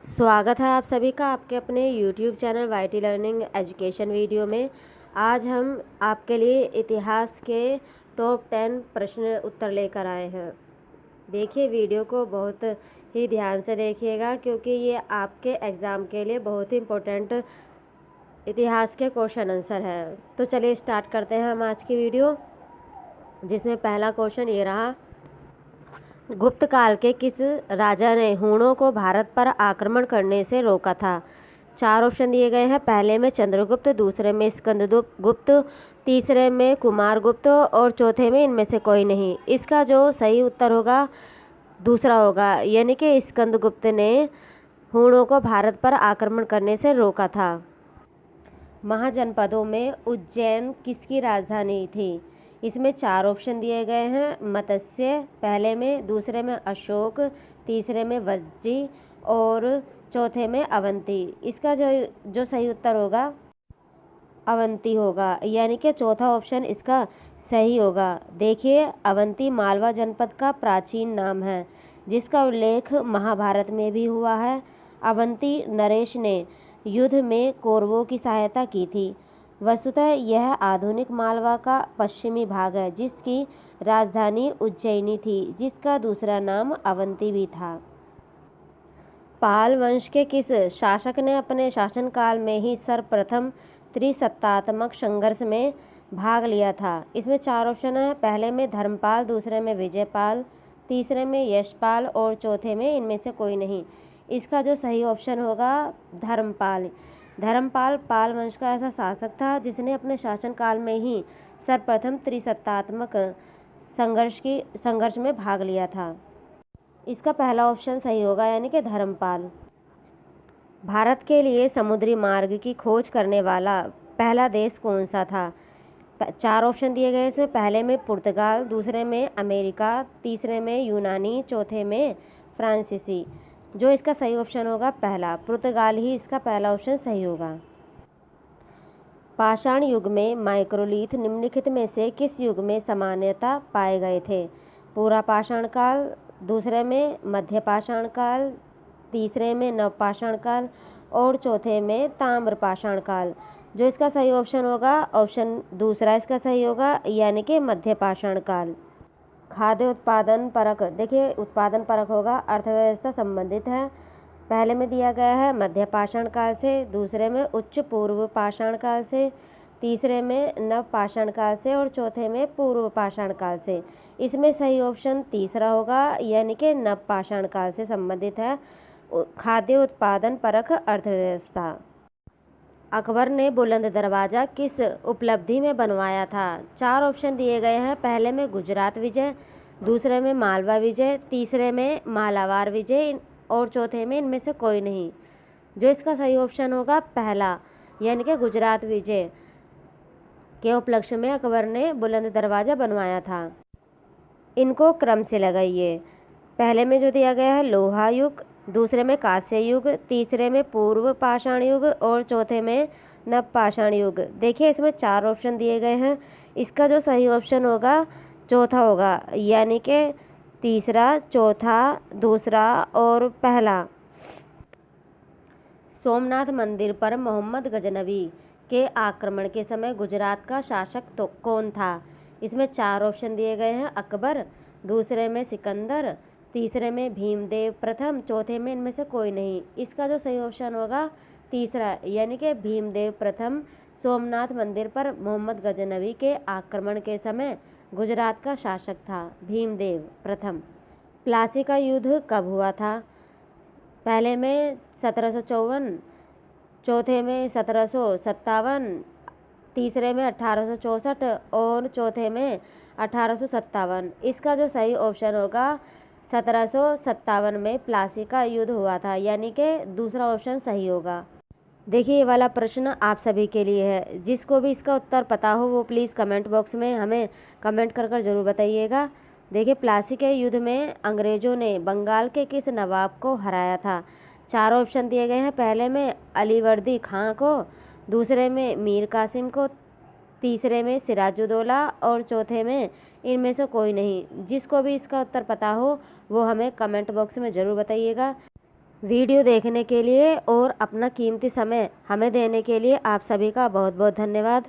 स्वागत है आप सभी का आपके अपने YouTube channel YT learning education video में। आज हम आपके लिए इतिहास के टॉप 10 प्रश्न उत्तर लेकर आए हैं। देखिए, वीडियो को बहुत ही ध्यान से देखिएगा क्योंकि ये आपके एग्ज़ाम के लिए बहुत ही इम्पोर्टेंट इतिहास के क्वेश्चन आंसर है। तो चलिए स्टार्ट करते हैं हम आज की वीडियो, जिसमें पहला क्वेश्चन ये रहा। गुप्त काल के किस राजा ने हूणों को भारत पर आक्रमण करने से रोका था? 4 ऑप्शन दिए गए हैं। पहले में चंद्रगुप्त, दूसरे में स्कंदगुप्त, तीसरे में कुमारगुप्त और चौथे में इनमें से कोई नहीं। इसका जो सही उत्तर होगा दूसरा होगा, यानी कि स्कंदगुप्त ने हूणों को भारत पर आक्रमण करने से रोका था। महाजनपदों में उज्जैन किसकी राजधानी थी? इसमें 4 ऑप्शन दिए गए हैं। मत्स्य पहले में, दूसरे में अशोक, तीसरे में वज्जी और चौथे में अवंती। इसका जो सही उत्तर होगा अवंती होगा, यानी कि चौथा ऑप्शन इसका सही होगा। देखिए, अवंती मालवा जनपद का प्राचीन नाम है जिसका उल्लेख महाभारत में भी हुआ है। अवंती नरेश ने युद्ध में कौरवों की सहायता की थी। वस्तुतः यह आधुनिक मालवा का पश्चिमी भाग है जिसकी राजधानी उज्जैनी थी, जिसका दूसरा नाम अवंती भी था। पाल वंश के किस शासक ने अपने शासनकाल में ही सर्वप्रथम त्रिसत्तात्मक संघर्ष में भाग लिया था? इसमें 4 ऑप्शन है। पहले में धर्मपाल, दूसरे में विजयपाल, तीसरे में यशपाल और चौथे में इनमें से कोई नहीं। इसका जो सही ऑप्शन होगा धर्मपाल। धर्मपाल पाल वंश का ऐसा शासक था जिसने अपने शासनकाल में ही सर्वप्रथम त्रिसत्तात्मक संघर्ष में भाग लिया था। इसका पहला ऑप्शन सही होगा, यानी कि धर्मपाल। भारत के लिए समुद्री मार्ग की खोज करने वाला पहला देश कौन सा था? 4 ऑप्शन दिए गए इसमें। पहले में पुर्तगाल, दूसरे में अमेरिका, तीसरे में यूनानी, चौथे में फ्रांसीसी। जो इसका सही ऑप्शन होगा पहला, पुर्तगाल ही इसका पहला ऑप्शन सही होगा। पाषाण युग में माइक्रोलिथ निम्नलिखित में से किस युग में सामान्यता पाए गए थे? पूरा पाषाण काल, दूसरे में मध्य पाषाण काल, तीसरे में नवपाषाण काल और चौथे में ताम्र पाषाण काल। जो इसका सही ऑप्शन होगा ऑप्शन दूसरा इसका सही होगा, यानी कि मध्य पाषाण काल। खाद्य उत्पादन परक। देखिए, उत्पादन परक होगा, अर्थव्यवस्था संबंधित है। पहले में दिया गया है मध्य पाषाण काल से, दूसरे में उच्च पूर्व पाषाण काल से, तीसरे में नव पाषाण काल से और चौथे में पूर्व पाषाण काल से। इसमें सही ऑप्शन तीसरा होगा, यानी कि नव पाषाण काल से संबंधित है खाद्य उत्पादन परक अर्थव्यवस्था। अकबर ने बुलंद दरवाज़ा किस उपलब्धि में बनवाया था? 4 ऑप्शन दिए गए हैं। पहले में गुजरात विजय, दूसरे में मालवा विजय, तीसरे में मालाबार विजय और चौथे में इनमें से कोई नहीं। जो इसका सही ऑप्शन होगा पहला, यानी कि गुजरात विजय के उपलक्ष्य में अकबर ने बुलंद दरवाज़ा बनवाया था। इनको क्रम से लगाइए। पहले में जो दिया गया है लोहा युग, दूसरे में कांस्य युग, तीसरे में पूर्व पाषाण युग और चौथे में नव पाषाण युग। देखिए, इसमें 4 ऑप्शन दिए गए हैं। इसका जो सही ऑप्शन होगा चौथा होगा, यानी कि तीसरा, चौथा, दूसरा और पहला। सोमनाथ मंदिर पर मोहम्मद गजनवी के आक्रमण के समय गुजरात का शासक तो कौन था? इसमें 4 ऑप्शन दिए गए हैं। अकबर, दूसरे में सिकंदर, तीसरे में भीमदेव प्रथम, चौथे में इनमें से कोई नहीं। इसका जो सही ऑप्शन होगा तीसरा, यानी कि भीमदेव प्रथम सोमनाथ मंदिर पर मोहम्मद गजनवी के आक्रमण के समय गुजरात का शासक था भीमदेव प्रथम। प्लासी का युद्ध कब हुआ था? पहले में 1754, चौथे में 1757, तीसरे में 1864 और चौथे में 1857। इसका जो सही ऑप्शन होगा 1757 में प्लासी का युद्ध हुआ था, यानी कि दूसरा ऑप्शन सही होगा। देखिए, ये वाला प्रश्न आप सभी के लिए है। जिसको भी इसका उत्तर पता हो वो प्लीज़ कमेंट बॉक्स में हमें कमेंट कर ज़रूर बताइएगा। देखिए, प्लासी के युद्ध में अंग्रेज़ों ने बंगाल के किस नवाब को हराया था? 4 ऑप्शन दिए गए हैं। पहले में अलीवर्दी खां को, दूसरे में मीर कासिम को, तीसरे में सिराजुद्दौला और चौथे में इनमें से कोई नहीं। जिसको भी इसका उत्तर पता हो वो हमें कमेंट बॉक्स में ज़रूर बताइएगा। वीडियो देखने के लिए और अपना कीमती समय हमें देने के लिए आप सभी का बहुत बहुत धन्यवाद।